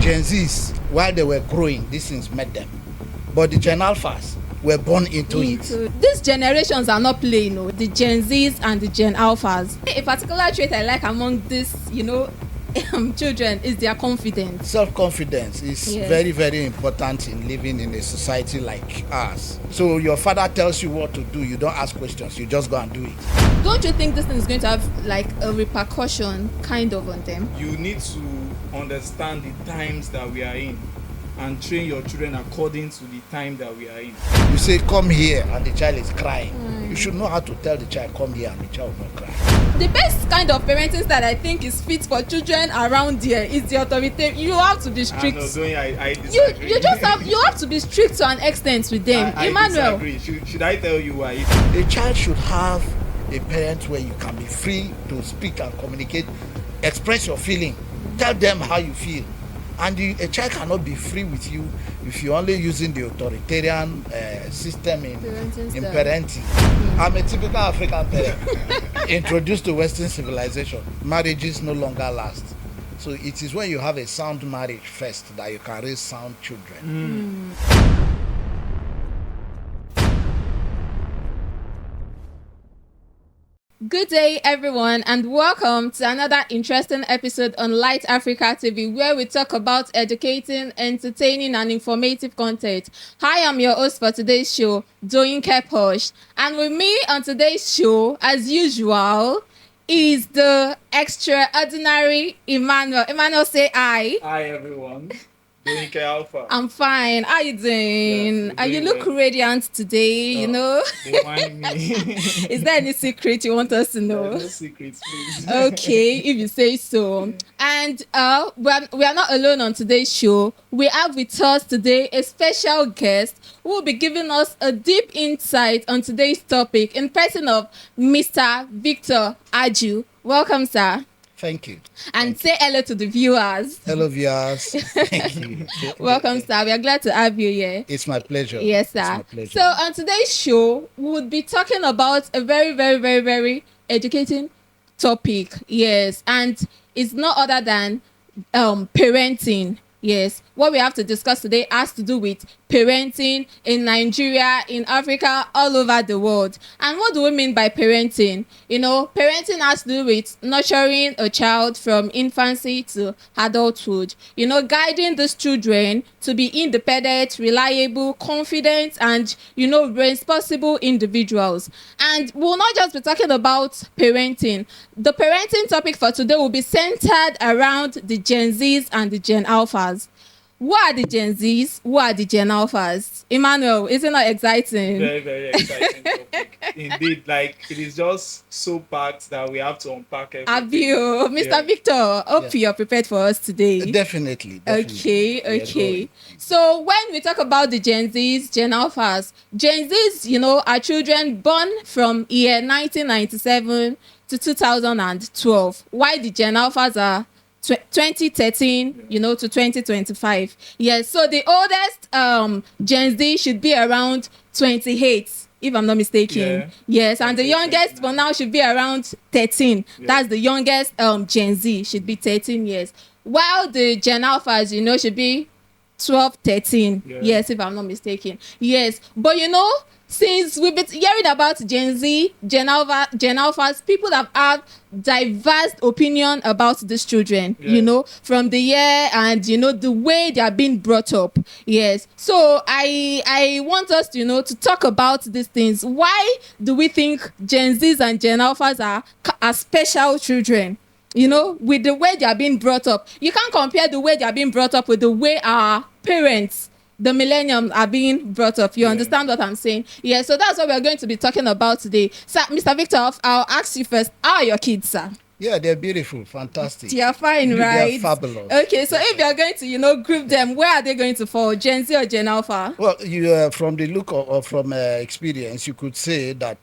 Gen Zs, while they were growing, these things met them. But the Gen Alphas were born into it. These generations are not playing, no. The Gen Zs and the Gen Alphas. A particular trait I like among these, children is their confidence. Self-confidence is very, very important in living in a society like ours. So your father tells you what to do, you don't ask questions, you just go and do it. Don't you think this thing is going to have like a repercussion kind of on them? You need to understand the times that we are in and train your children according to the time that we are in. You say come here and the child is crying. You should know how to tell the child come here and the child will not cry. The best kind of parenting that I think is fit for children around here is the authoritative. You have to be strict. I disagree. You have to be strict to an extent with them. Emmanuel. Disagree. Should I tell you why? A child should have a parent where you can be free to speak and communicate, express your feeling, tell them how you feel. And a child cannot be free with you if you're only using the authoritarian system in parenting. I'm a typical African parent, introduced to Western civilization. Marriages no longer last. So it is when you have a sound marriage first that you can raise sound children. Good day, everyone, and welcome to another interesting episode on LYTE Africa TV, where we talk about educating, entertaining, and informative content. Hi, I'm your host for today's show, Doyinke Posh, and with me on today's show, as usual, is the extraordinary Emmanuel. Emmanuel, say hi. Hi, everyone. Doyinke Alpha. I'm fine. How you doing? Yes, you look radiant today, They mind me. Is there any secret you want us to know? No secrets, please. Okay, if you say so. And we are not alone on today's show. We have with us today a special guest who will be giving us a deep insight on today's topic in person of Mr. Victor Aju. Welcome, sir. Thank you. And say hello to the viewers. Hello, viewers. Thank you. Welcome, sir. We are glad to have you here. It's my pleasure. Yes, sir. It's my pleasure. So on today's show, we would be talking about a very, very, very, very educating topic. Yes. And it's no other than parenting. Yes. What we have to discuss today has to do with parenting in Nigeria, in Africa, all over the world. And what do we mean by parenting? Parenting has to do with nurturing a child from infancy to adulthood. Guiding these children to be independent, reliable, confident, and, responsible individuals. And we'll not just be talking about parenting. The parenting topic for today will be centered around the Gen Zs and the Gen Alphas. Who are the Gen Zs? Who are the Gen Alphas? Emmanuel, isn't that exciting? Very, very exciting topic. Indeed, it is just so packed that we have to unpack everything. Have you? Mr. Victor, hope you're prepared for us today. Definitely. Okay. So when we talk about the Gen Zs, Gen Alphas, Gen Zs, are children born from year 1997 to 2012. Why the Gen Alphas are 2013 to 2025. Yes, so the oldest Gen Z should be around 28, if I'm not mistaken. Yes, and the youngest for now should be around 13. That's the youngest Gen Z, should be 13 years, while the Gen Alphas should be 12, 13. Yes, if I'm not mistaken. Yes, but since we've been hearing about Gen Z, Gen Alphas, people have diverse opinion about these children, from the year and, the way they are being brought up. Yes. So I want us, to talk about these things. Why do we think Gen Zs and Gen Alphas are special children? With the way they are being brought up. You can't compare the way they are being brought up with the way our parents, the millennials, are being brought up. You understand what I'm saying? Yeah, so that's what we're going to be talking about today. So, Mr. Victor, I'll ask you first, how are your kids, sir? Yeah, they're beautiful, fantastic. They're fine, right? They're fabulous. Okay, so if you're going to, group them, where are they going to fall? Gen Z or Gen Alpha? Well, from the look from experience, you could say that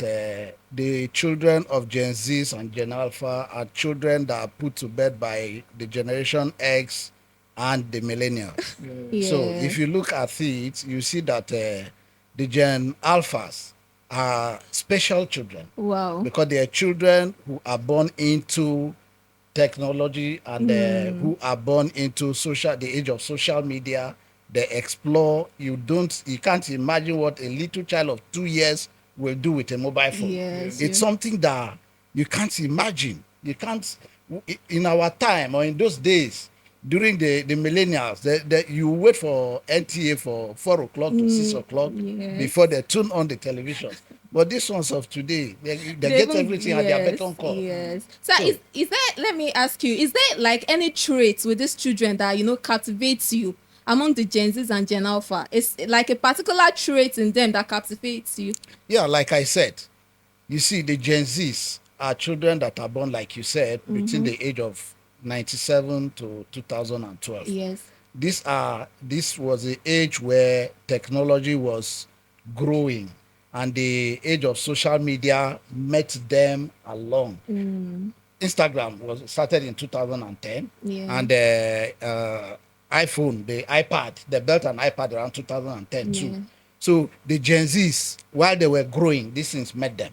the children of Gen Zs and Gen Alpha are children that are put to bed by the Generation X and the millennials. So if you look at it, you see that the Gen Alphas are special children. Wow. Because they are children who are born into technology and who are born into the age of social media. They explore. You can't imagine what a little child of 2 years will do with a mobile phone. Yes. It's something that you can't imagine. You can't, in our time or in those days, during the millennials, you wait for NTA for 4 o'clock to 6 o'clock yes. before they tune on the television. But these ones of today, they get even- everything at their beck and call. Yes. So is there, let me ask you, is there like any traits with these children that, captivates you among the Gen Zs and Gen Alpha? It's like a particular trait in them that captivates you? Yeah, like I said, you see, the Gen Zs are children that are born, like you said, between the age of 97 to 2012. Yes. This was the age where technology was growing and the age of social media met them along. Instagram was started in 2010, Yeah. and iPhone, the iPad, they built an iPad around 2010 Yeah. too. So the Gen Zs, while they were growing, these things met them.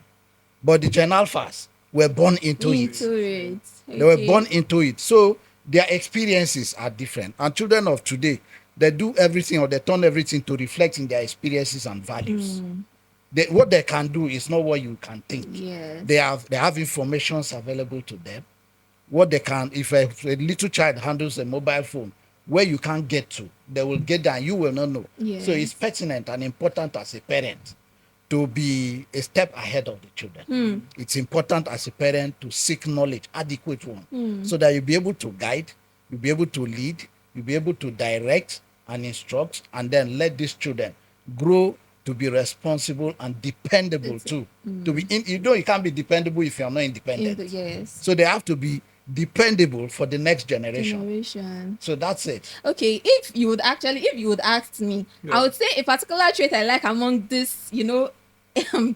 But the Gen Alphas were born into it. it. They were born into it. So their experiences are different. And children of today, they do everything or they turn everything to reflect in their experiences and values. What they can do is not what you can think. Yes. They have informations available to them. What they can, if a little child handles a mobile phone, where you can't get to, they will get there and you will not know. Yes. So it's pertinent and important as a parent to be a step ahead of the children. It's important as a parent to seek knowledge, adequate one, so that you'll be able to guide, you'll be able to lead, you'll be able to direct and instruct, and then let these children grow to be responsible and dependable too. To be you can't be dependable if you're not independent. Yes. So they have to be dependable for the next generation. So that's it. Okay, if you would ask me, I would say a particular trait I like among this,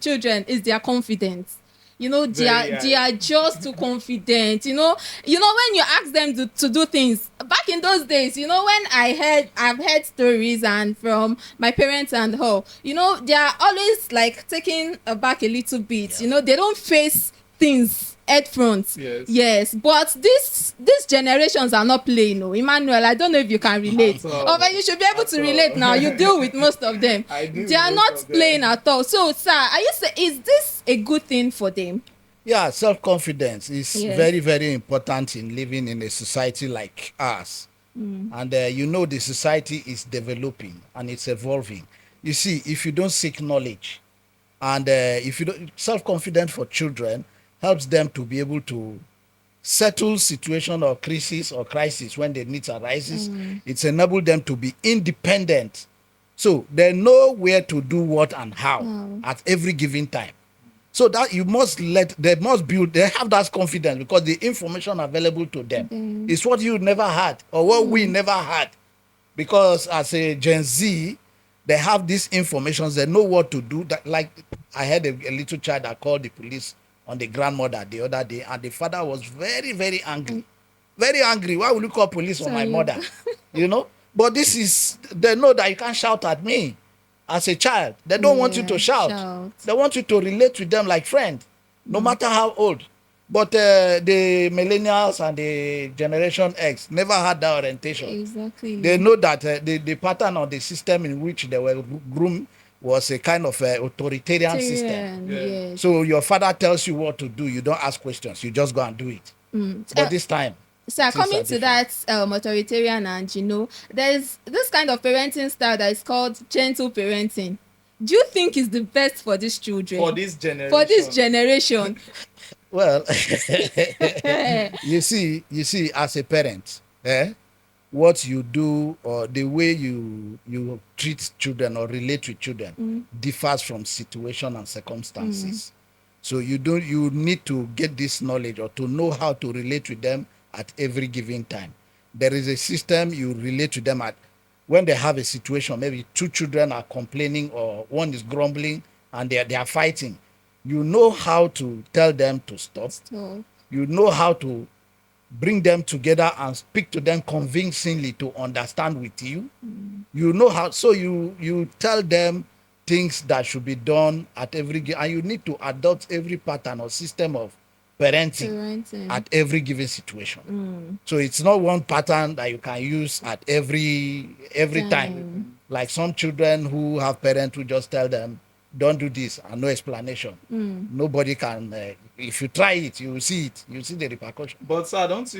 children is their confidence. They are just too confident. When you ask them to do things back in those days, when I've heard stories and from my parents and all, they are always like taken aback a little bit. They don't face things head front. Yes, but these generations are not playing. No, Emmanuel, I don't know if you can relate. But you should be able to relate now. You deal with most of them. They are not playing at all. So, sir, are you saying, is this a good thing for them? Yeah, self-confidence is very, very important in living in a society like ours. And the society is developing and it's evolving. You see, if you don't seek knowledge and if you don't, self-confidence for children helps them to be able to settle situation or crisis when the needs arises. It's enabled them to be independent. So they know where to do what and how at every given time. So that they have that confidence because the information available to them is what you never had or what we never had. Because as a Gen Z, they have these informations, they know what to do. That, like I had a little child that called the police on the grandmother the other day, and the father was very, very angry. Very angry. Why will you call police on my mother? But they know that you can't shout at me as a child. They don't want you to shout. They want you to relate with them like friend, no matter how old. But the millennials and the Generation X never had that orientation. Exactly. They know that the pattern or the system in which they were groomed was a kind of authoritarian system. Yes. So your father tells you what to do, you don't ask questions, you just go and do it. But this time, so coming to that authoritarian, and there's this kind of parenting style that is called gentle parenting. Do you think is the best for these children? For this generation. Well, you see, as a parent, what you do or the way you treat children or relate with children differs from situation and circumstances. So you need to get this knowledge or to know how to relate with them at every given time. There is a system you relate to them at when they have a situation. Maybe two children are complaining or one is grumbling and they are fighting. You know how to tell them to stop. You know how to bring them together and speak to them convincingly to understand with you. You know how, so you tell them things that should be done at and you need to adopt every pattern or system of parenting at every given situation. So it's not one pattern that you can use at every time. Like some children who have parents who just tell them, don't do this, and no explanation. Nobody can. If you try it, you will see it. You will see the repercussion. But sir, don't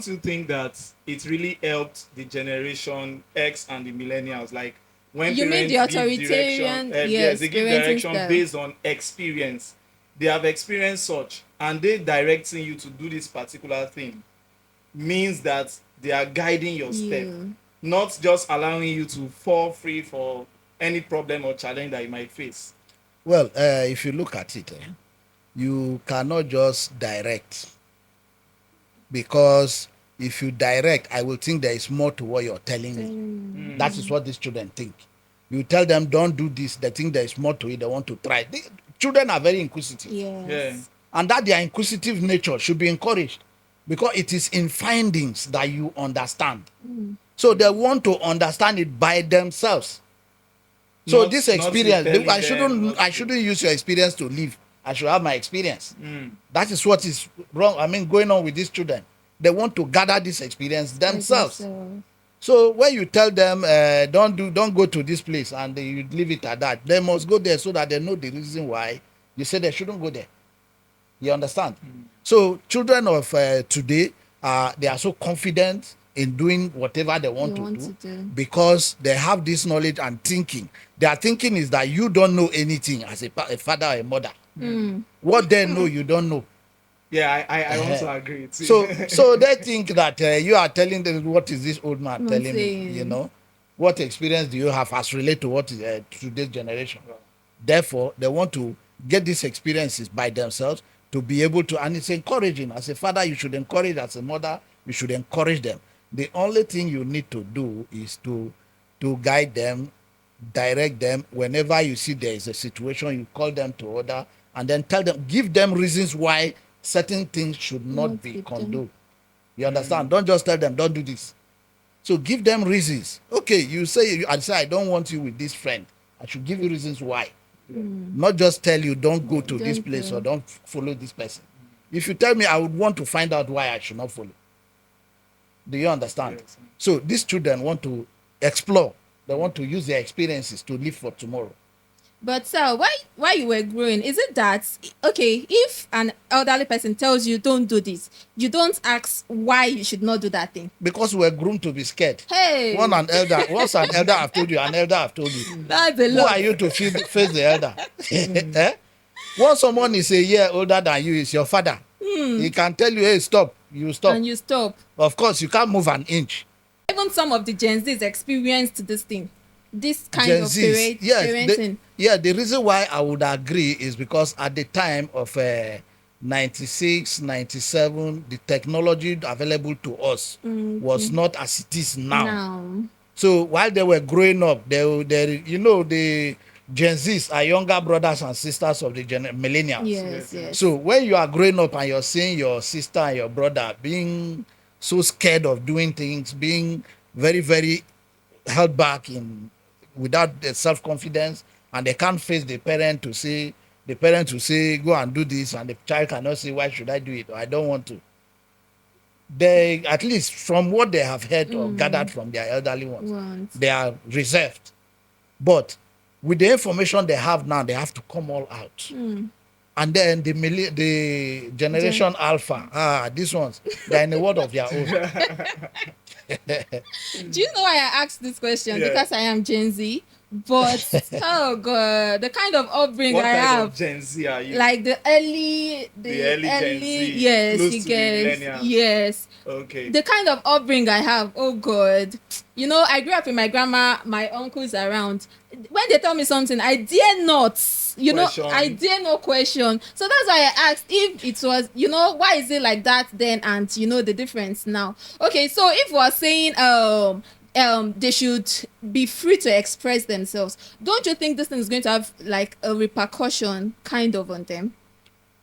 you think that it really helped the generation X and the millennials? Like when You mean parents the give direction, authoritarian? yes, they give parenting direction style. based on experience. They have experienced such, and they directing you to do this particular thing means that they are guiding your step, not just allowing you to fall free for any problem or challenge that you might face. Well, if you look at it, you cannot just direct, because if you direct, I will think there is more to what you're telling me. That is what these children think. You tell them, don't do this, they think there is more to it, they want to try. Children are very inquisitive. Yeah. And that their inquisitive nature should be encouraged, because it is in findings that you understand. So they want to understand it by themselves. So Not- this not experience, you telling I them what to shouldn't use your experience to live. I should have my experience. That is what is wrong. I mean, going on with these children. They want to gather this experience themselves. So when you tell them, don't go to this place, and you leave it at that, they must go there so that they know the reason why you say they shouldn't go there. You understand? So children of today, they are so confident in doing whatever they want to do because they have this knowledge and thinking. Their thinking is that you don't know anything as a father or a mother. What they know, you don't know. Yeah, I want to agree. Too. So they think that you are telling them, what is this old man telling me? Saying. You know, what experience do you have as relate to what is today's generation? Therefore, they want to get these experiences by themselves to be able to, and it's encouraging. As a father, you should encourage. As a mother, you should encourage them. The only thing you need to do is to guide them, direct them. Whenever you see there is a situation, you call them to order, and then tell them, give them reasons why certain things should not be condoned. You understand? Don't just tell them, don't do this. So give them reasons. Okay, you say, I don't want you with this friend. I should give you reasons why. Not just tell you, don't go to this place or don't follow this person. If you tell me, I would want to find out why I should not follow. Do you understand? Yes. So these children want to explore. They want to use their experiences to live for tomorrow. But sir, why you were growing, is it that, okay, if an elderly person tells you don't do this, you don't ask why you should not do that thing? Because we're groomed to be scared. Hey, Once an elder have told you, an elder have told you. that's a Who lot. are you to face the elder? Eh? Once someone is a year older than you, is your father. He can tell you, hey, stop. You stop. And you stop. Of course, you can't move an inch. Even some of the Gen Zs experienced this thing, this kind Gen of Zs, parenting. the reason why I would agree is because at the time of 96, 97, the technology available to us was not as it is now. So while they were growing up, the Gen Zs are younger brothers and sisters of the millennials. Yes. So when you are growing up and you're seeing your sister and your brother being so scared of doing things, being very, very held back without the self-confidence, and they can't face the parent to say, go and do this, and the child cannot say, why should I do it? Or I don't want to. They, at least from what they have heard or gathered from their elderly ones, they are reserved. But with the information they have now, they have to come all out. And then the generation Alpha, these ones, they're in a world of their own. Do you know why I asked this question? Yeah. Because I am Gen Z. But oh god, the kind of upbringing What I type have, of Gen Z are you? like the early Gen Z, yes, close you to the get, millennials. yes. Okay. The kind of upbringing I have, oh god. You know, I grew up with my grandma, my uncles around. When they tell me something, I dare not, Question. I dare no question. So that's why I asked if it was, why is it like that then, and the difference now. Okay, so if we're saying they should be free to express themselves, don't you think this thing is going to have like a repercussion kind of on them?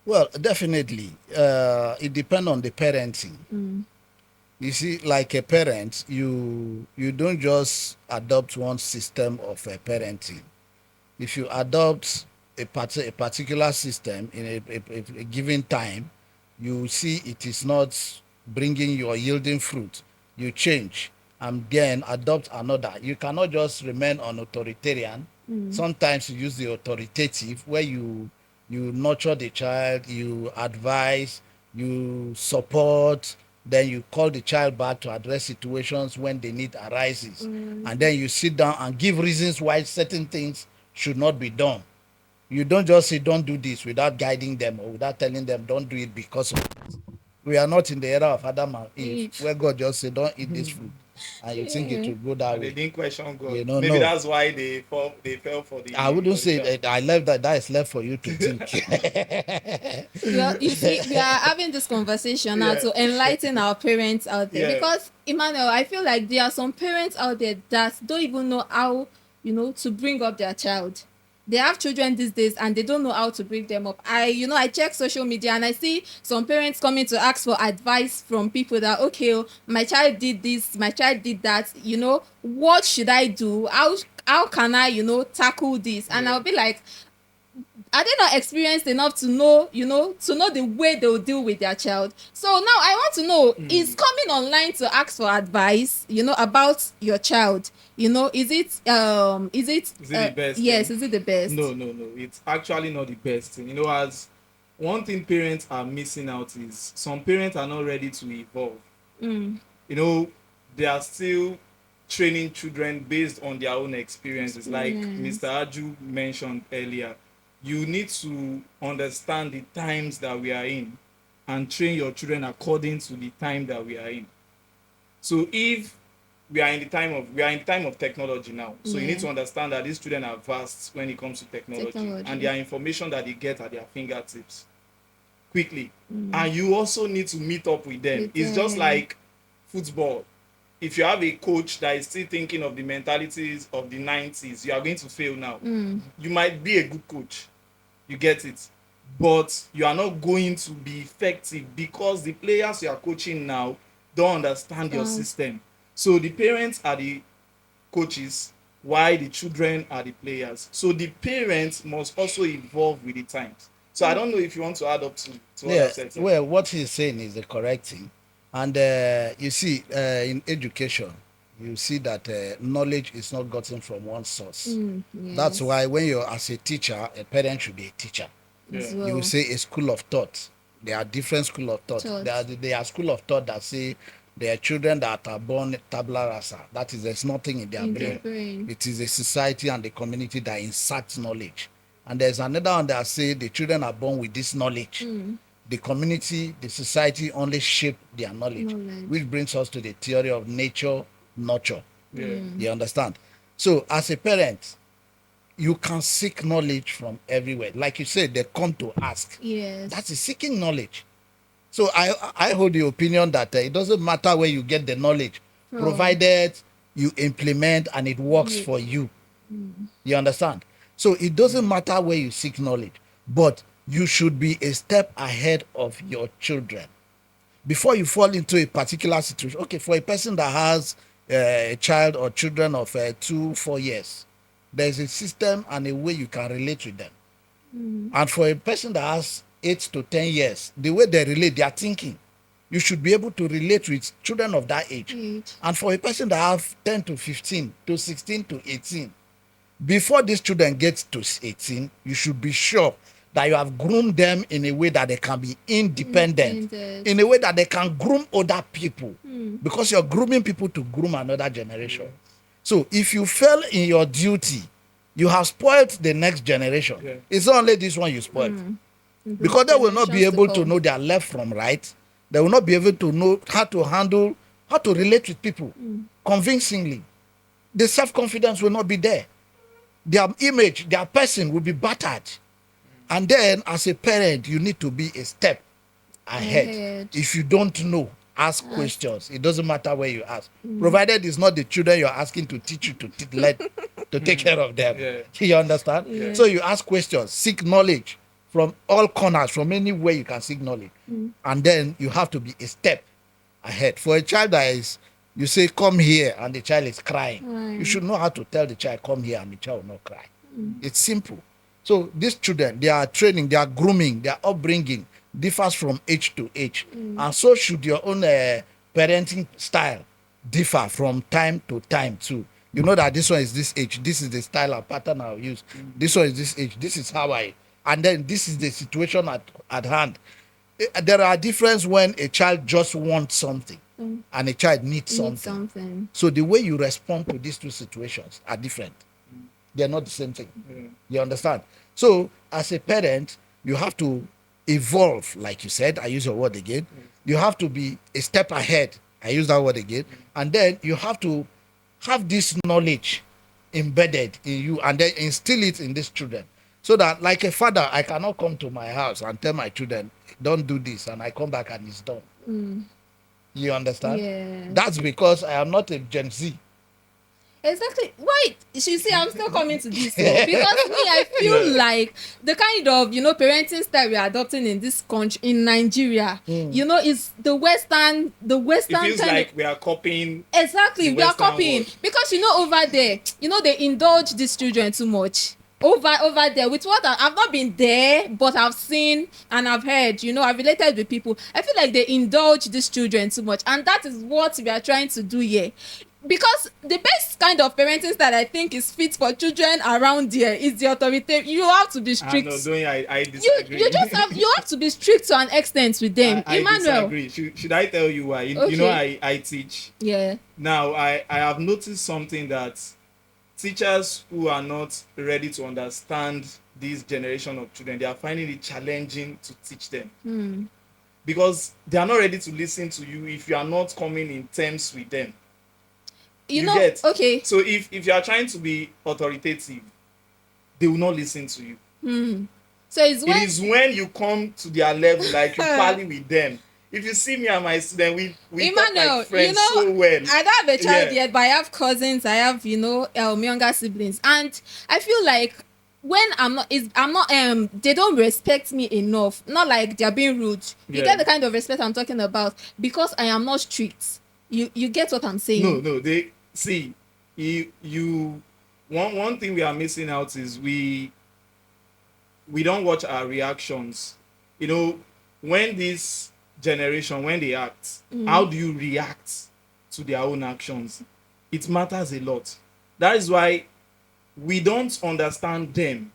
Well, definitely. It depends on the parenting. You see, like a parent, you don't just adopt one system of parenting. If you adopt a particular system in a given time, you see it is not bringing your yielding fruit, you change and then adopt another. You cannot just remain on authoritarian. Sometimes you use the authoritative, where you nurture the child, you advise, you support, then you call the child back to address situations when the need arises. And then you sit down and give reasons why certain things should not be done. You don't just say don't do this without guiding them or without telling them don't do it because of this. We are not in the era of Adam and Eve, where God just said don't eat this food, and you think it will go that And they way. didn't question God. You know, Maybe no. that's why they fell for the. I wouldn't for the say trap. that. I left that. That is left for you to think. Well, you see, we are having this conversation now Yeah. to enlighten our parents out there. Yeah. Because, Emmanuel, I feel like there are some parents out there that don't even know how, to bring up their child. They have children these days and they don't know how to bring them up. I check social media and I see some parents coming to ask for advice from people that, okay, my child did this, my child did that, what should I do? How can I, tackle this? And I'll be like, are they not experienced enough to know, the way they'll deal with their child? So now I want to know, is coming online to ask for advice, about your child, is it the best yes, thing? is it the best? No. It's actually not the best thing. As one thing parents are missing out is some parents are not ready to evolve. They are still training children based on their own experiences. Like Mr. Aju mentioned earlier, you need to understand the times that we are in and train your children according to the time that we are in. So if we are in the time of technology now, so you need to understand that these children are vast when it comes to technology. And their information that they get at their fingertips quickly. And you also need to meet up with them. It's just like football. If you have a coach that is still thinking of the mentalities of the 90s, you are going to fail now. You might be a good coach, you get it, but you are not going to be effective because the players you are coaching now don't understand your system. So the parents are the coaches, while the children are the players. So the parents must also evolve with the times. So I don't know if you want to add up to what I've said. Well, what he's saying is the correct thing. And you see, in education, you see that knowledge is not gotten from one source. Yes. That's why when you're as a teacher, a parent should be a teacher. As well. You say a school of thought. There are different school of thought. There are school of thought that say there are children that are born tabula rasa. That is, there's nothing in their brain. It is a society and the community that inserts knowledge. And there's another one that say the children are born with this knowledge. The community, the society only shape their knowledge, which brings us to the theory of nature, nurture. You understand? So as a parent, you can seek knowledge from everywhere. Like you said, they come to ask. Yes. That's a seeking knowledge. So I hold the opinion that it doesn't matter where you get the knowledge, provided you implement and it works for you. You understand? So it doesn't matter where you seek knowledge, but you should be a step ahead of your children before you fall into a particular situation. Okay, for a person that has a child or children of 2-4 years, there's a system and a way you can relate with them. And for a person that has 8 to 10 years, the way they relate, they are thinking. You should be able to relate with children of that age. And for a person that have 10 to 15, to 16 to 18, before these children get to 18, you should be sure that you have groomed them in a way that they can be independent. In a way that they can groom other people. Because you're grooming people to groom another generation. So if you fail in your duty, you have spoiled the next generation. It's not only this one you spoiled. Because they will not be able to know their left from right. They will not be able to know how to handle, how to relate with people convincingly. The self-confidence will not be there. Their image, their person will be battered. And then as a parent, you need to be a step ahead. If you don't know, ask questions. It doesn't matter where you ask. Provided it's not the children you're asking to teach you to take care of them. You understand? So you ask questions, seek knowledge from all corners, from anywhere you can seek knowledge. And then you have to be a step ahead. For a child that is, you say, come here, and the child is crying. You should know how to tell the child, come here, and the child will not cry. It's simple. So these children, they are training, they are grooming, they are upbringing, differs from age to age, and so should your own parenting style differ from time to time too. You know that this one is this age, this is the style and pattern I'll use. This one is this age, this is how and then this is the situation at hand. There are differences when a child just wants something and a child needs something. So the way you respond to these two situations are different. They're not the same thing. You understand? So as a parent, you have to evolve, like you said. I use your word again. You have to be a step ahead. I use that word again. And then you have to have this knowledge embedded in you and then instill it in these children. So that, like a father, I cannot come to my house and tell my children, don't do this, and I come back and it's done. You understand? Yeah. That's because I am not a Gen Z. Exactly. Wait, you see, I'm still coming to this because me, I feel like the kind of parenting style we're adopting in this country, in Nigeria, is the Western. It feels like we are copying. Exactly, we are copying world. Because over there, they indulge these children too much. Over there, with what I've not been there, but I've seen and I've heard, I've related with people. I feel like they indulge these children too much, and that is what we are trying to do here. Because the best kind of parenting style I think is fit for children around here is the authoritative. You have to be strict. I disagree. You have to be strict to an extent with them. I Emmanuel. disagree. Should I tell you why? Okay. I teach. Yeah. Now I have noticed something that teachers who are not ready to understand this generation of children, they are finding it challenging to teach them. Because they are not ready to listen to you if you are not coming in terms with them. You get? Okay. So if you are trying to be authoritative, they will not listen to you. So it is when you come to their level, like you parley with them. If you see me and my student, we talk like friends so well. I don't have a child yet, but I have cousins. I have younger siblings, and I feel like when I'm not, they don't respect me enough. Not like they're being rude. You get the kind of respect I'm talking about because I am not strict. You get what I'm saying? No, they see you. One thing we are missing out is we don't watch our reactions. When this generation, when they act, how do you react to their own actions? It matters a lot. That is why we don't understand them,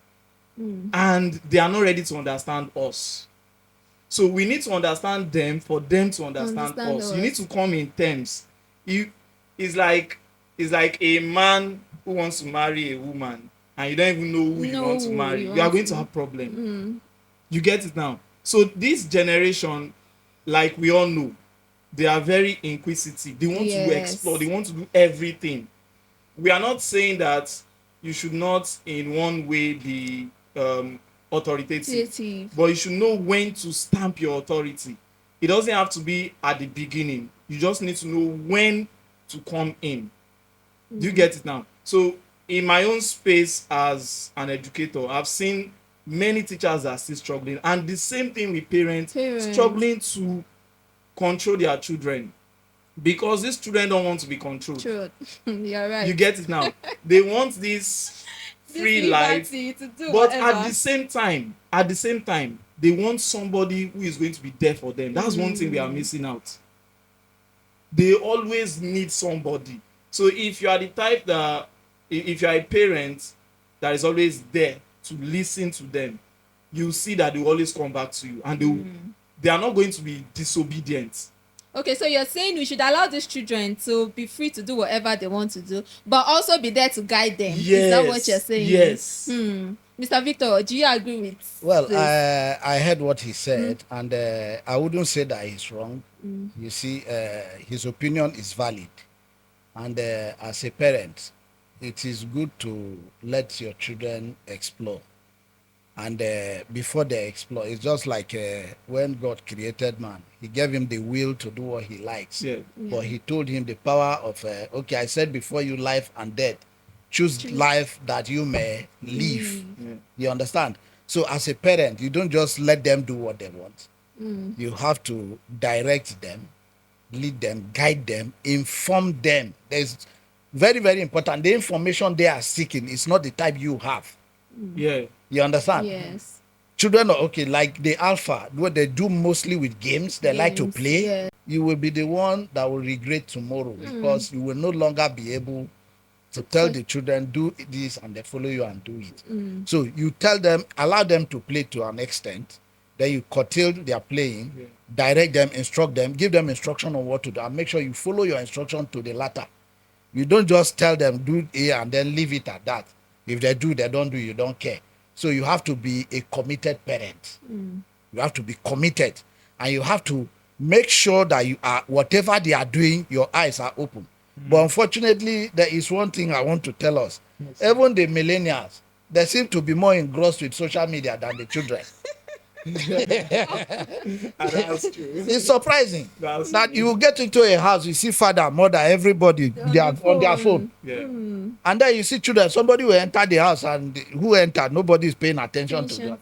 and they are not ready to understand us. So we need to understand them for them to understand us. You need to come in terms. It's like a man who wants to marry a woman and you don't even know who you want to marry. You are going to have problem. You get it now? So this generation, like we all know, they are very inquisitive. They want to explore. They want to do everything. We are not saying that you should not in one way be authoritative, but you should know when to stamp your authority. It doesn't have to be at the beginning. You just need to know when to come in. Do you get it now? So in my own space as an educator, I've seen many teachers that are still struggling, and the same thing with parents struggling to control their children, because these children don't want to be controlled. True. You're right. You get it now? They want this free life, but at the same time they want somebody who is going to be there for them. That's one thing we are missing out. They always need somebody. So if you are the type that, if you are a parent that is always there to listen to them, you see that they will always come back to you, and they are not going to be disobedient. Okay, so you're saying we should allow these children to be free to do whatever they want to do, but also be there to guide them. Yes. Is that what you're saying? Yes. Mr. Victor, do you agree with this? I heard what he said, and I wouldn't say that he's wrong. You see, his opinion is valid. And as a parent, it is good to let your children explore. And before they explore, it's just like when God created man, he gave him the will to do what he likes. But he told him the power of, I said before you life and death, choose life that you may live. You understand? So as a parent, you don't just let them do what they want. You have to direct them, lead them, guide them, inform them. There's very, very important. The information they are seeking is not the type you have. Yeah. You understand? Yes. children are okay, like the alpha, what they do mostly with games, they like to Games, play. yeah. You will be the one that will regret tomorrow because you will no longer be able to tell the children, do this, and they follow you and do it. So you tell them, allow them to play to an extent, then you curtail their playing, direct them, instruct them, give them instruction on what to do, and make sure you follow your instruction to the latter. You don't just tell them do A and then leave it at that. If they do, they don't do, you don't care. So you have to be a committed parent. You have to be committed, and you have to make sure that you are, whatever they are doing, your eyes are open. But unfortunately, there is one thing I want to tell us. Even the millennials, they seem to be more engrossed with social media than the children. And that's true. It's surprising That's that true. you get into a house, you see father, mother, everybody, they are on their phone. Yeah. And then you see children, somebody will enter the house, and who entered, nobody is paying attention to them.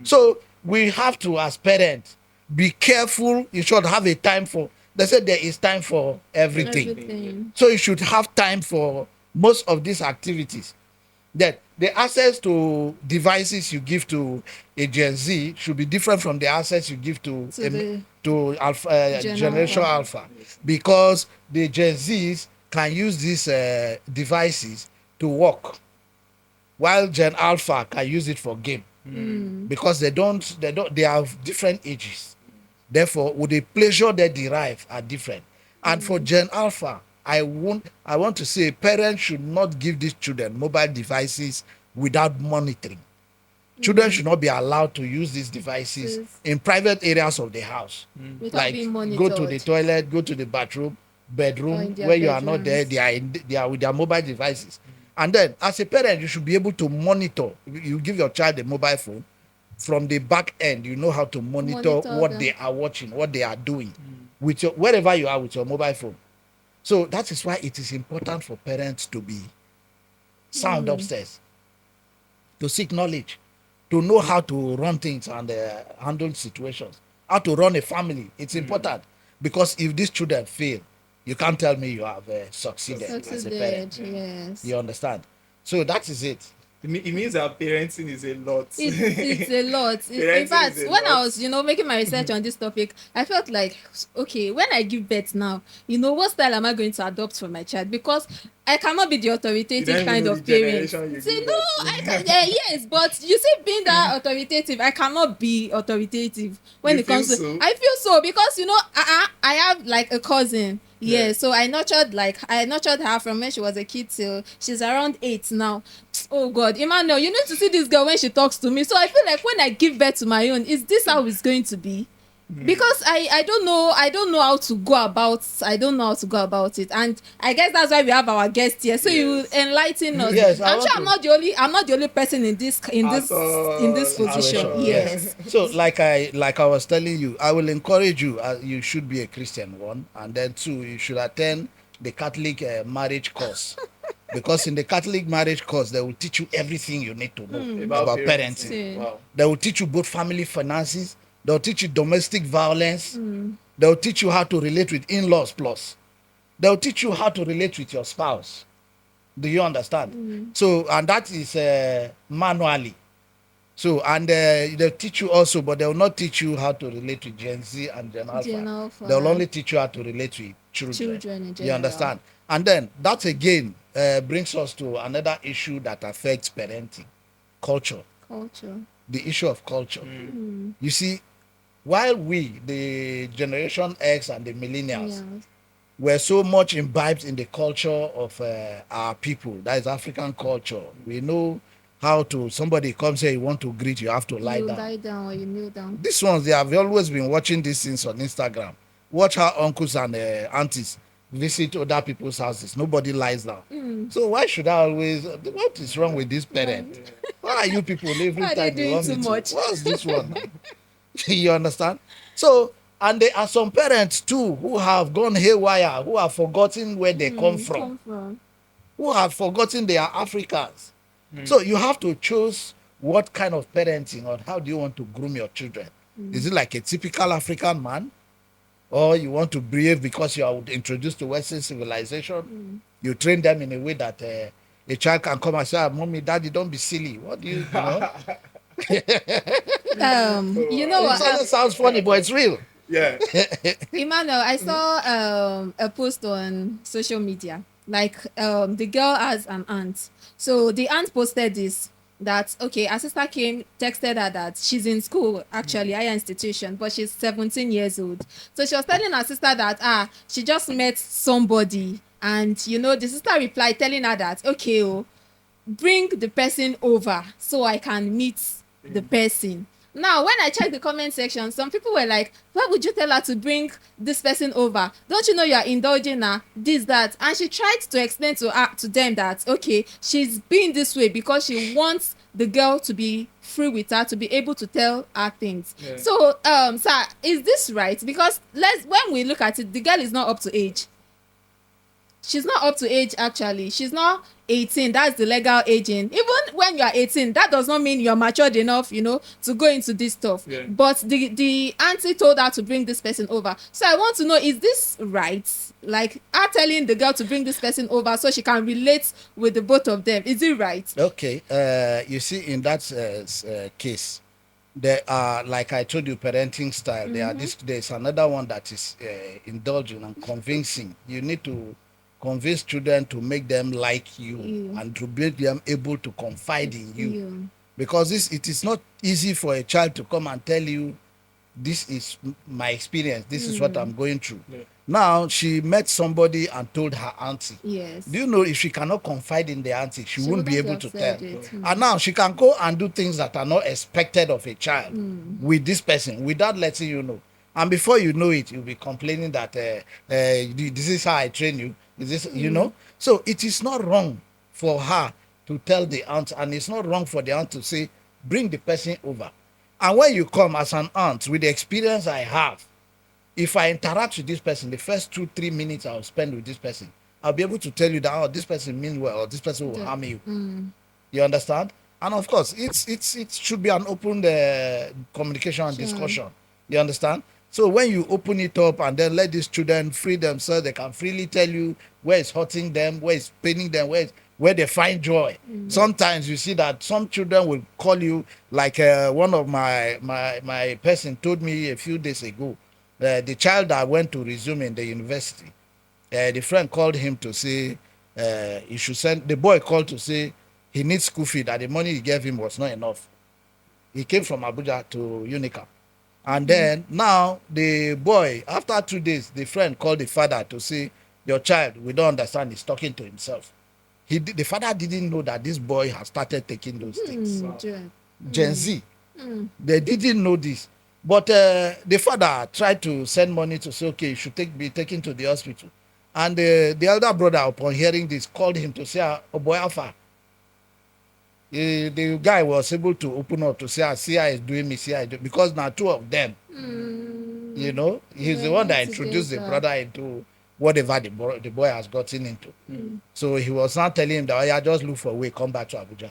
So we have to, as parents, be careful. You should have a time for, they said there is time for everything. So you should have time for most of these activities. That the access to devices you give to a Gen Z should be different from the access you give to Generation Alpha, because the Gen Zs can use these devices to work, while Gen Alpha can use it for game, because they have different ages. Therefore, with the pleasure they derive are different. And for Gen Alpha, I want to say parents should not give these children mobile devices without monitoring. Children should not be allowed to use these devices in private areas of the house. Without Like being go to the monitored. toilet, go to the bedroom, in their where you are not there, bedrooms. they are with their mobile devices. And then as a parent, you should be able to monitor. You give your child a mobile phone, from the back end, you know how to monitor what them. they are watching, what they are doing with your, wherever you are with your mobile phone. So that is why it is important for parents to be sound upstairs, to seek knowledge, to know how to run things and handle situations, how to run a family. It's important, because if these children fail, you can't tell me you have succeeded as a parent. Yes. You understand? So that is it. It means that parenting is a lot. It's a lot. Parenting In fact, is a when I lot. was, making my research on this topic, I felt like, okay, when I give birth now, what style am I going to adopt for my child? Because I cannot be the You authoritative don't even kind know of the parent. generation you See, give no, birth to. I can, yes, but you see, being that authoritative, I cannot be authoritative when You it comes feel to. so? I feel so because I have like a cousin. Yeah, Yeah. so I nurtured her from when she was a kid till she's around 8 now. Oh God, Emmanuel, you need to see this girl when she talks to me. So I feel like when I give birth to my own, is this how it's going to be? Because I don't know how to go about it, and I guess that's why we have our guest here. So you Yes. enlighten us. Yes, I'm sure I'm not the only person in this all. position. all. Yes. So like I was telling you, I will encourage you. You should be a Christian, one, and then two, you should attend the Catholic marriage course, because in the Catholic marriage course they will teach you everything you need to know about parenting. parenting. Wow. They will teach you both family finances. They'll teach you domestic violence. They'll teach you how to relate with in-laws plus. They'll teach you how to relate with your spouse. Do you understand? So, and that is manually. So, and they'll teach you also, but they will not teach you how to relate with Gen Z and Gen Alpha. Gen Alpha. They'll only teach you how to relate with children. Children in You general. understand? And then that again brings us to another issue that affects parenting: culture. Culture. The issue of culture. You see, while we, the Generation X and the millennials, Yes. were so much imbibed in the culture of our people, that is African culture. We know how to, somebody comes here, you want to greet, you have to lie You down. lie down or you kneel down. These ones, they have always been watching these things on Instagram. Watch how uncles and aunties visit other people's houses. Nobody lies down. So why should I always, what is wrong with this parent? Why are you people every Why are they time you doing want too me to? much? What's this one? You understand? So, and there are some parents too who have gone haywire, who have forgotten where they come from, who have forgotten they are Africans. So you have to choose what kind of parenting, or how do you want to groom your children. Is it like a typical African man, or you want to behave because you are introduced to Western civilization? You train them in a way that a child can come and say, "Ah, mommy, daddy, don't be silly. What do you know?" You know It what? always sounds funny, but it's real. Yeah. Emmanuel, I saw a post on social media. Like the girl has an aunt. So the aunt posted this that okay, her sister came, texted her that she's in school, actually, higher institution, but she's 17 years old. So she was telling her sister that she just met somebody, and you know, the sister replied telling her that okay, oh, bring the person over so I can meet the person. Now, when I checked the comment section, some people were like, why would you tell her to bring this person over? Don't you know you are indulging her? This, that. And she tried to explain to them that, okay, she's being this way because she wants the girl to be free with her, to be able to tell her things. Yeah. So, sir, is this right? Because when we look at it, the girl is not up to age. She's not up to age, actually. She's not 18. That's the legal aging. Even when you are 18, that does not mean you're matured enough, you know, to go into this stuff. Yeah. But the auntie told her to bring this person over. So I want to know, is this right? Like, her telling the girl to bring this person over so she can relate with the both of them. Is it right? Okay. You see, in that case, there are, like I told you, parenting style. There's another one that is indulging and convincing. You need to convince children to make them like you and to make them able to confide in you. Because it is not easy for a child to come and tell you, this is my experience, this is what I'm going through. Yeah. Now she met somebody and told her auntie. Yes. Do you know, if she cannot confide in the auntie, she won't be able to tell. It. And now she can go and do things that are not expected of a child with this person without letting you know. And before you know it, you'll be complaining that this is how I train you. Is this, you know? So it is not wrong for her to tell the aunt, and it's not wrong for the aunt to say, bring the person over. And when you come as an aunt, with the experience I have, if I interact with this person, the first 2-3 minutes I'll spend with this person, I'll be able to tell you that, oh, this person means well, or this person will harm you. You understand? And of course, it should be an open communication and discussion. You understand? So when you open it up and then let these children free themselves, they can freely tell you where it's hurting them, where it's paining them, where they find joy. Sometimes you see that some children will call you, like one of my person told me a few days ago. The child that went to resume in the university, the friend called him to say he should send, the boy called to say he needs school fee, that the money he gave him was not enough. He came from Abuja to Unica. And then now the boy, after 2 days, the friend called the father to say, your child, we don't understand, he's talking to himself. The father didn't know that this boy has started taking those things. Gen Z. They didn't know this. But the father tried to send money to say, okay, you should be taken to the hospital. And the elder brother, upon hearing this, called him to say, oh boy, Alpha. The guy was able to open up to say, see how he's doing me, see how he's doing, because now two of them, you know, he's the one that introduced the brother into whatever the boy has gotten into. So he was not telling him that, oh, yeah, just look for a way, come back to Abuja.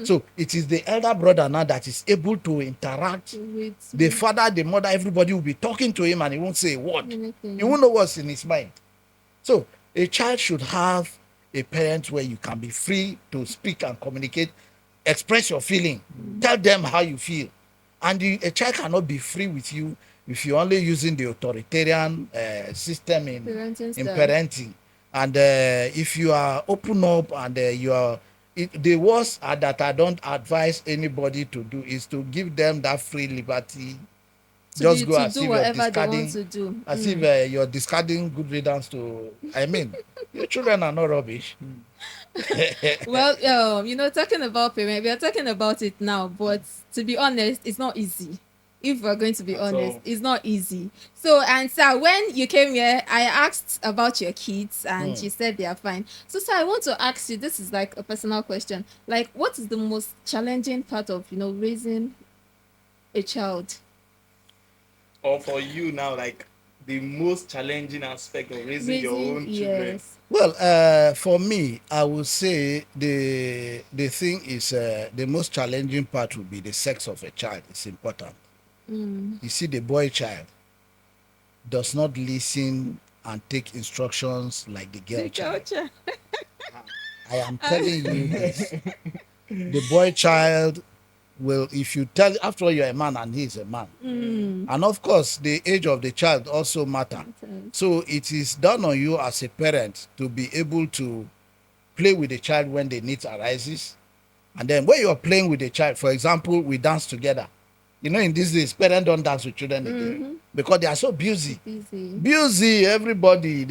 So it is the elder brother now that is able to interact with the father, the mother, everybody will be talking to him and he won't say a word. He won't know what's in his mind. So a child should have a parent where you can be free to speak and communicate, express your feeling, tell them how you feel. And a child cannot be free with you if you're only using the authoritarian system in parenting. And if you are open up and you are, the worst that I don't advise anybody to do is to give them that free liberty. Just go as if you're discarding, as if you're discarding good riddance to. I mean, your children are not rubbish. Well, you know, talking about parents, we are talking about it now, but to be honest, it's not easy. If we're going to be honest, it's not easy. So, and sir, when you came here, I asked about your kids and you said they are fine. So, sir, I want to ask you, this is like a personal question. Like, what is the most challenging part of, you know, raising a child? Or for you now, like, the most challenging aspect of raising your own children? Yes. Well, for me, I would say the thing is the most challenging part would be the sex of a child. It's important. You see, the boy child does not listen and take instructions like the girl child. I am telling you this. The boy child will, if you tell, after all, you're a man and he's a man. And of course, the age of the child also matter. So it is done on you as a parent to be able to play with the child when the need arises. And then when you're playing with the child, for example, we dance together. You know, in these days, parents don't dance with children again because they are so busy. Busy, everybody.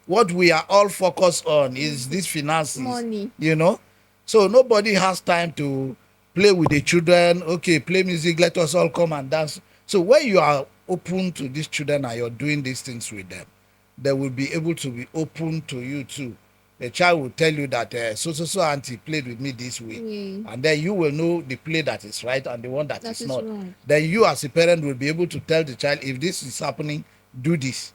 What we are all focused on is these finances. Money. You know? So nobody has time to play with the children. Okay, play music, let us all come and dance. So when you are open to these children and you're doing these things with them, they will be able to be open to you too. The child will tell you that so auntie played with me this way, and then you will know the play that is right and the one that is not. Right. Then you as a parent will be able to tell the child, if this is happening, do this.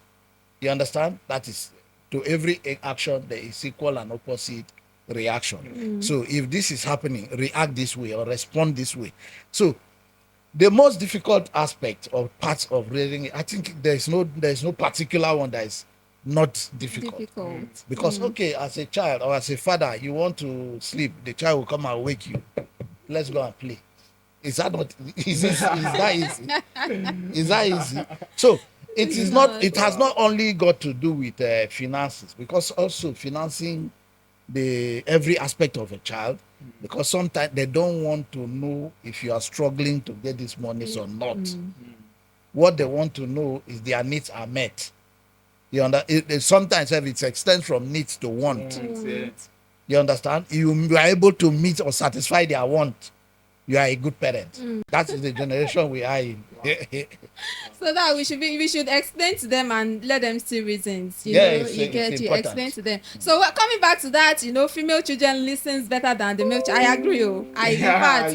You understand? That is, to every action there is equal and opposite reaction. So if this is happening, react this way or respond this way. So the most difficult aspect or parts of raising it, I think there's no particular one that is not difficult. Because okay, as a child or as a father, you want to sleep, the child will come and wake you. Let's go and play. Is that not is that easy? Is that easy? So it is not, it has not only got to do with finances, because also financing the every aspect of a child, because sometimes they don't want to know if you are struggling to get these monies or not. What they want to know is their needs are met. You understand? Sometimes it extends from needs to want. You understand? You are able to meet or satisfy their want. You are a good parent. That is the generation we are in. So that we should explain to them and let them see reasons. You explain to them. So coming back to that, female children listens better than the male child. I agree. It's not.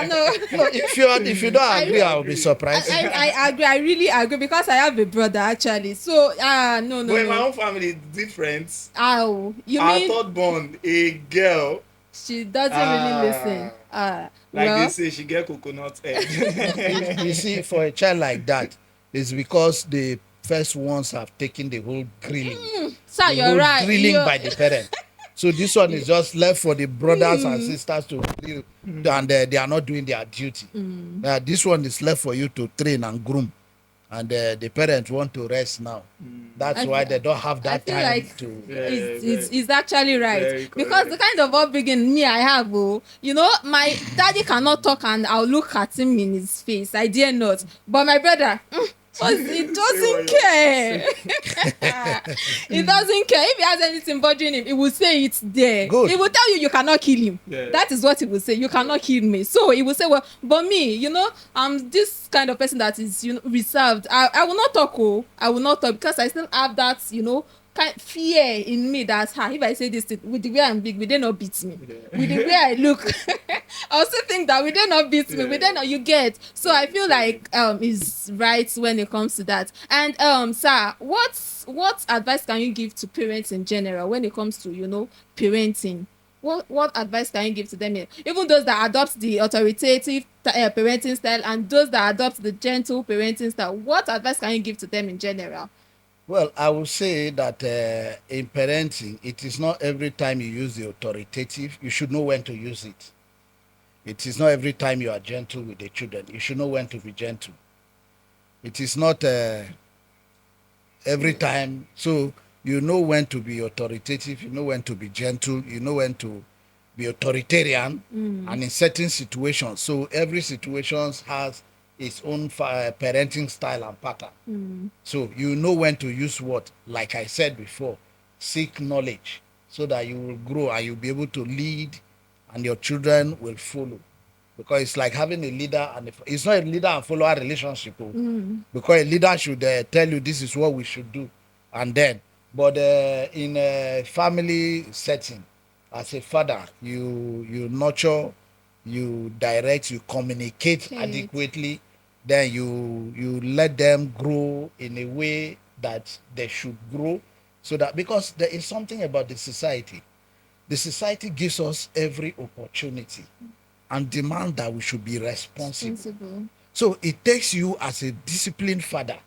No. If you don't agree, I'll be surprised. I agree. I really agree, because I have a brother actually. So no. But in my own family, it's different. Oh, Our third born, a girl. She doesn't really listen. They say, she get coconut head. You see, for a child like that, it's because the first ones have taken the whole grilling. Sir, you're right. Grilling by the parent. So this one is just left for the brothers and sisters to grill, and they are not doing their duty. This one is left for you to train and groom. And the parents want to rest now. That's why they don't have that time like to. It's actually right, because the kind of upbringing I have, my daddy cannot talk and I'll look at him in his face. I dare not. But my brother, he doesn't care. He doesn't care. If he has anything bothering him, he will say it's there. Good. He will tell you cannot kill him. That is what he will say. You cannot kill me. So he will say, well, but me, I'm this kind of person that is reserved. I will not talk. I will not talk, because I still have that kind fear in me that if I say this thing, with the way I'm big, will they not beat me? With the way I look, I also think that will they not beat me? Will they not, you get? So I feel like is right when it comes to that. And sir, what advice can you give to parents in general when it comes to parenting? What advice can you give to them, even those that adopt the authoritative parenting style and those that adopt the gentle parenting style? What advice can you give to them in general? Well, I will say that in parenting, it is not every time you use the authoritative, you should know when to use it. It is not every time you are gentle with the children, you should know when to be gentle. It is not every time. So you know when to be authoritative, you know when to be gentle, you know when to be authoritarian, and in certain situations. So every situation has its own parenting style and pattern. So you know when to use what. Like I said before, seek knowledge so that you will grow and you'll be able to lead and your children will follow. Because it's like having a leader, and it's not a leader and follower relationship. Because a leader should tell you this is what we should do, and then. But in a family setting, as a father, you nurture, you direct, you communicate adequately. Then you let them grow in a way that they should grow, so that, because there is something about the society gives us every opportunity and demand that we should be responsible. So it takes you as a disciplined father,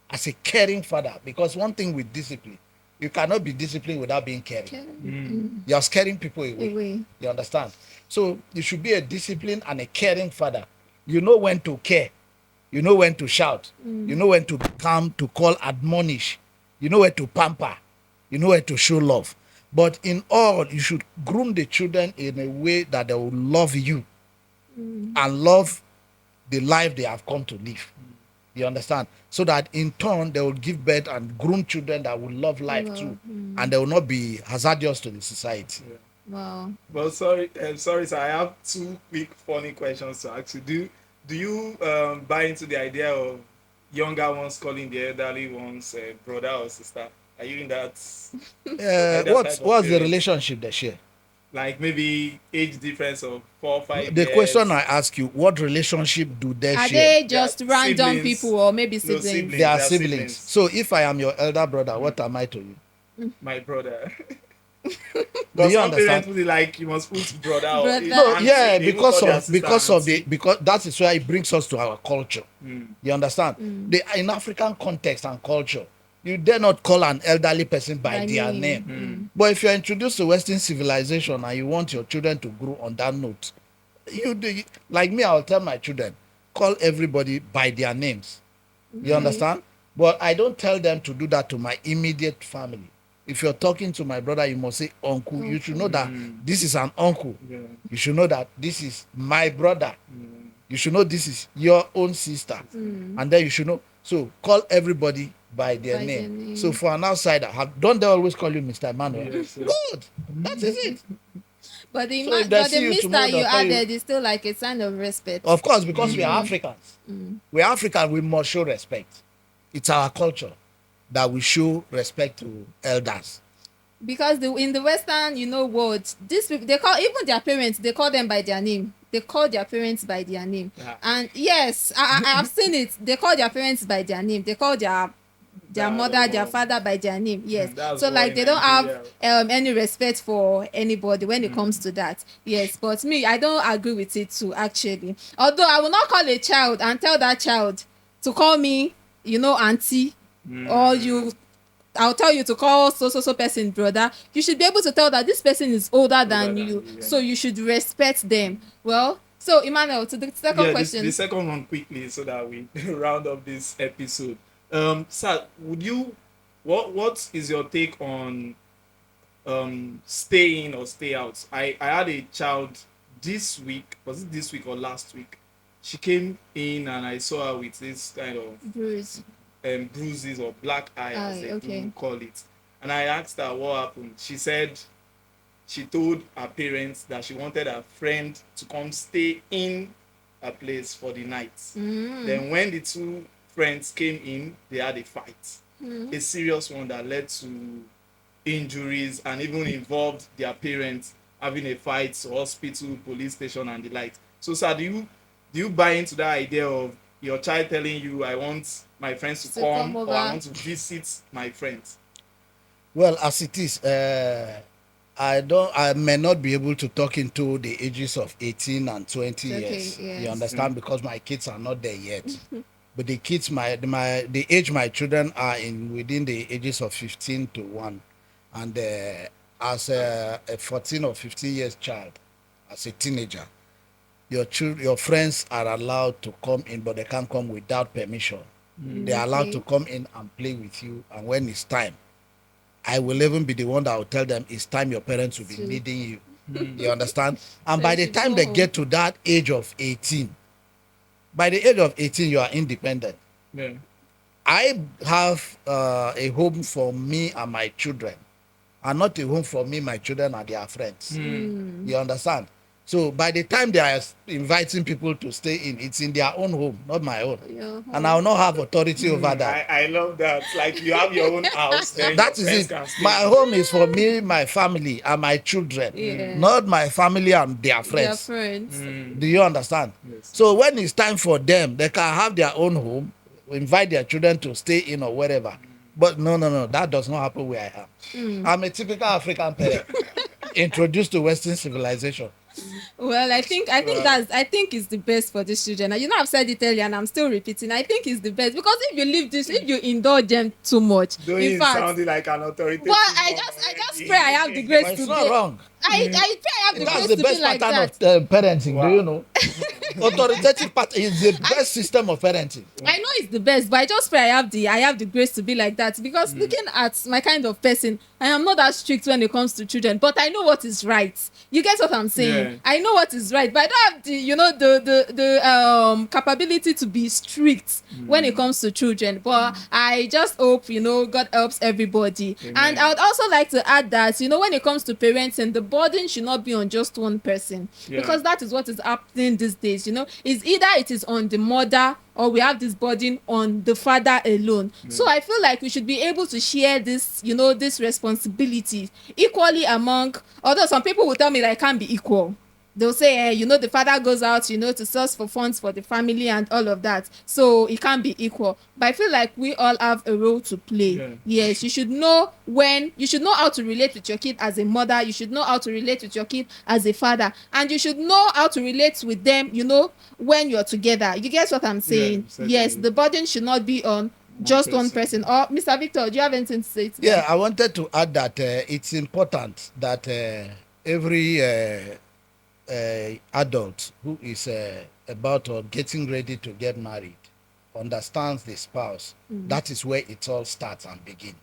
as a caring father, because one thing with discipline, You cannot be disciplined without being caring. Okay. You're scaring people away. Away. You understand? So you should be a disciplined and a caring father. You know when to care. You know when to shout. You know when to be calm, to call, admonish. You know where to pamper. You know where to show love. But in all, you should groom the children in a way that they will love you and love the life they have come to live. You understand? So that in turn, they will give birth and groom children that will love life too. And they will not be hazardous to the society. Wow. Well, sorry, sir. I have two quick, funny questions to ask you. Do you buy into the idea of younger ones calling the elderly ones brother or sister? Are you in that? that What's type of the parent? relationship they share? Like maybe age difference of 4 or 5 The years. question I ask you, what relationship do they Are share? they just They are random siblings. people or maybe No, siblings? siblings. They are They are siblings. siblings. So if I am your elder brother, what am I to you? My brother. Do But you some parents understand? will be like, you must put brother. Or Brother. No, auntie. yeah, They even call their sister auntie. because that is why it brings us to our culture. You understand? In African context and culture, you dare not call an elderly person by By their name. name. But if you're introduced to Western civilization and you want your children to grow on that note, you do like me. I'll tell my children, call everybody by their names. You understand? But I don't tell them to do that to my immediate family. If you're talking to my brother, you must say uncle. You should know that this is an uncle. Yeah. You should know that this is my brother. You should know this is your own sister. And then you should know. So call everybody by their By their name. name. So for an outsider, don't they always call you Mr. Emmanuel? Yes, yes. Good. That is it. But the, So if they but see the you mister tomorrow, you they'll call you- added is still like a sign of respect. Of course, because we are Africans. We are African, we must show respect. It's our culture that we show respect to elders. Because in the Western, world, these people, they call even their parents, they call them by their name. They call their parents by their name. Yeah. And yes, I have seen it. They call their parents by their name. They call their Dad mother, or their mom. father by their name. Yes. That's So why like in they don't have Nigeria- any respect for anybody when it comes to that. Yes, but me, I don't agree with it too, actually. Although I will not call a child and tell that child to call me, auntie, or I'll tell you to call so person brother. You should be able to tell that this person is older than you, yeah. so you should respect them. Well, so Emmanuel, to the second question. The second one quickly so that we round up this episode. Sir, what is your take on stay in or stay out? I had a child this week. Was it this week or last week? She came in and I saw her with this kind of Bruce. bruises or black eye, as Eye, they okay. do call it. And I asked her what happened. She said she told her parents that she wanted her friend to come stay in her place for the night. Then when the two friends came in, they had a fight. A serious one that led to injuries and even involved their parents having a fight, hospital, police station, and the like. So, sir, do you buy into that idea of your child telling you, I want my friends to come over. or I want to visit my friends? Well, as it is, I may not be able to talk into the ages of 18 and 20 Okay, years. yes. You understand? Because my kids are not there yet. But the kids, the age my children are in within the ages of 15 to 1. And as a 14 or 15 years child, as a teenager, your friends are allowed to come in, but they can't come without permission. They are allowed Okay. to come in and play with you. And when it's time, I will even be the one that will tell them it's time your parents will be needing you. You understand? And So by you the should time go they home. get to that age of 18, by the age of 18, you are independent. Yeah. I have a home for me and my children, and not a home for me, my children, and their friends. You understand? So by the time they are inviting people to stay in, it's in their own home, not my own. Your And I will not have authority over that. I love that. Like you have your own house, then That your is friends it. can stay. My home is for me, my family, and my children, Yeah. not my family and their Their friends. friends. Do you understand? Yes. So when it's time for them, they can have their own home, invite their children to stay in or wherever. But no, that does not happen where I am. I'm a typical African parent, introduced to Western civilization. Well, I think it's the best for these children. You know, I've said it earlier, and I'm still repeating. I think it's the best because if you indulge them too much, Doing in fact, sounding like an authority. well, I just pray I have the grace But to it's be. not wrong. I pray I have the That's grace the to best be like pattern that. of parenting. Wow. Do you know? Authoritative pattern is the best system of parenting. I know it's the best, but I just pray I have the grace to be like that because looking at my kind of person, I am not that strict when it comes to children, but I know what is right. You get what I'm saying? Yeah. I know what is right, but I don't have the capability to be strict when it comes to children. But I just hope God helps everybody. Amen. And I would also like to add that when it comes to parenting, the burden should not be on just one person because that is what is happening these days. It's either it is on the mother or we have this burden on the father alone. So I feel like we should be able to share this responsibility equally among, although some people will tell me that it can't be equal. They'll say, the father goes out, to source for funds for the family and all of that. So it can't be equal. But I feel like we all have a role to play. Yeah. Yes, you should know how to relate with your kid as a mother. You should know how to relate with your kid as a father. And you should know how to relate with them, when you're together. You get what I'm saying? Yeah, yes, the burden should not be on just one person. Or Mr. Victor, do you have anything to say to that? Yeah, I wanted to add that it's important that every adult who is about or getting ready to get married understands the spouse. That is where it all starts and begins.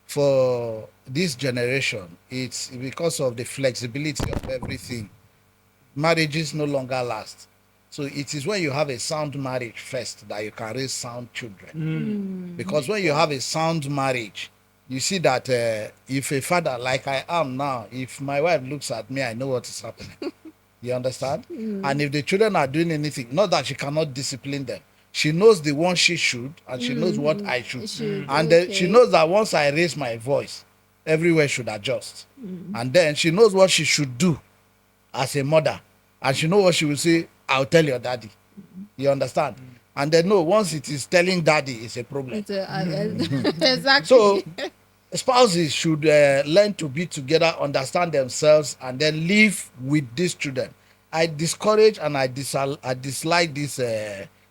For this generation, it's because of the flexibility of everything. Marriages no longer last. So it is when you have a sound marriage first that you can raise sound children. Because when you have a sound marriage, you see that if a father like I am now, if my wife looks at me, I know what is happening. You understand? And if the children are doing anything, not that she cannot discipline them. She knows the one she should, and she knows what I should. And then she knows that once I raise my voice, everywhere should adjust. And then she knows what she should do as a mother. And she knows what she will say, I'll tell your daddy. You understand? And then once it is telling daddy, it's a problem. Exactly. So spouses should learn to be together, understand themselves, and then live with these children. I discourage and I dislike this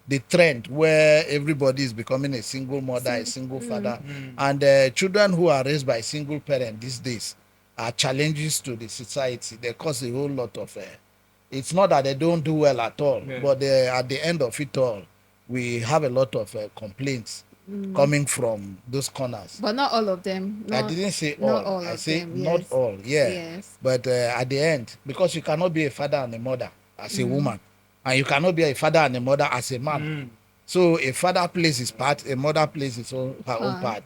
the trend where everybody is becoming a single mother, a single father, and children who are raised by single parent these days are challenges to the society. They cause a whole lot of it's not that they don't do well at all, but at the end of it all, we have a lot of complaints coming from those corners. But not all of them. I didn't say all. Not all I of say them, not yes. all. Yeah. Yes. But at the end, because you cannot be a father and a mother as a woman, and you cannot be a father and a mother as a man. So a father plays his part, a mother plays her own part.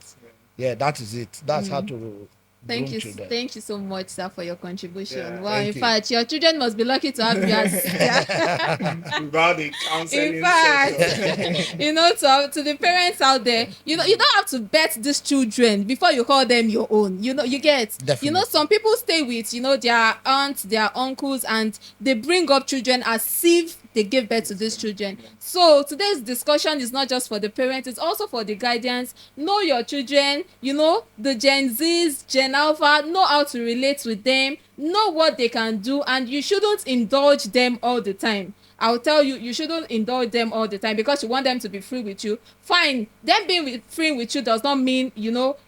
Yeah, that is it. That's how to Thank groom you. children. Thank you so much, sir, for your contribution. Yeah, wow, thank in you. fact, your children must be lucky to have you as Without the counseling in fact, session. to the parents out there, you don't have to bet these children before you call them your own. You get. Definitely. Some people stay with their aunts, their uncles, and they bring up children as if they give birth to these children. So today's discussion is not just for the parents, it's also for the guardians. Know your children, the Gen Zs, Gen Alpha, know how to relate with them, know what they can do, and you shouldn't indulge them all the time. I'll tell you, you shouldn't indulge them all the time because you want them to be free with you. Fine, them being free with you does not mean,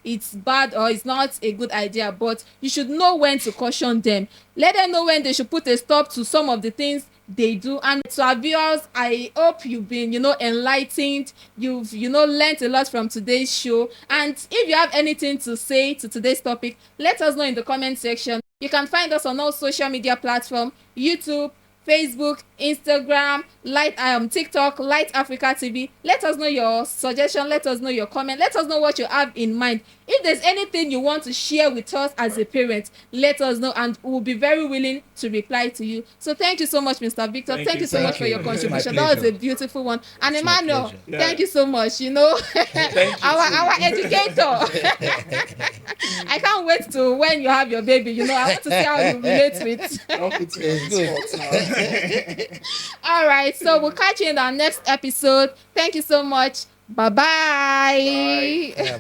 it's bad or it's not a good idea, but you should know when to caution them. Let them know when they should put a stop to some of the things they do. And to our viewers, I hope you've been enlightened, you've learned a lot from today's show. And if you have anything to say to today's topic, let us know in the comment section. You can find us on all social media platforms: YouTube, Facebook, Instagram, TikTok, LYTE Africa TV. Let us know your suggestion, let us know your comment, let us know what you have in mind. If there's anything you want to share with us as a parent, let us know and we'll be very willing to reply to you. So thank you so much, Mr. Victor. Thank you so much for your contribution. That was a beautiful one. And It's my Emmanuel, pleasure. thank you so much. Thank you Our educator. I can't wait to when you have your baby. I want to see how you relate with. Don't put it on spot now. All right, so we'll catch you in our next episode. Thank you so much. Bye-bye. Bye. Yeah.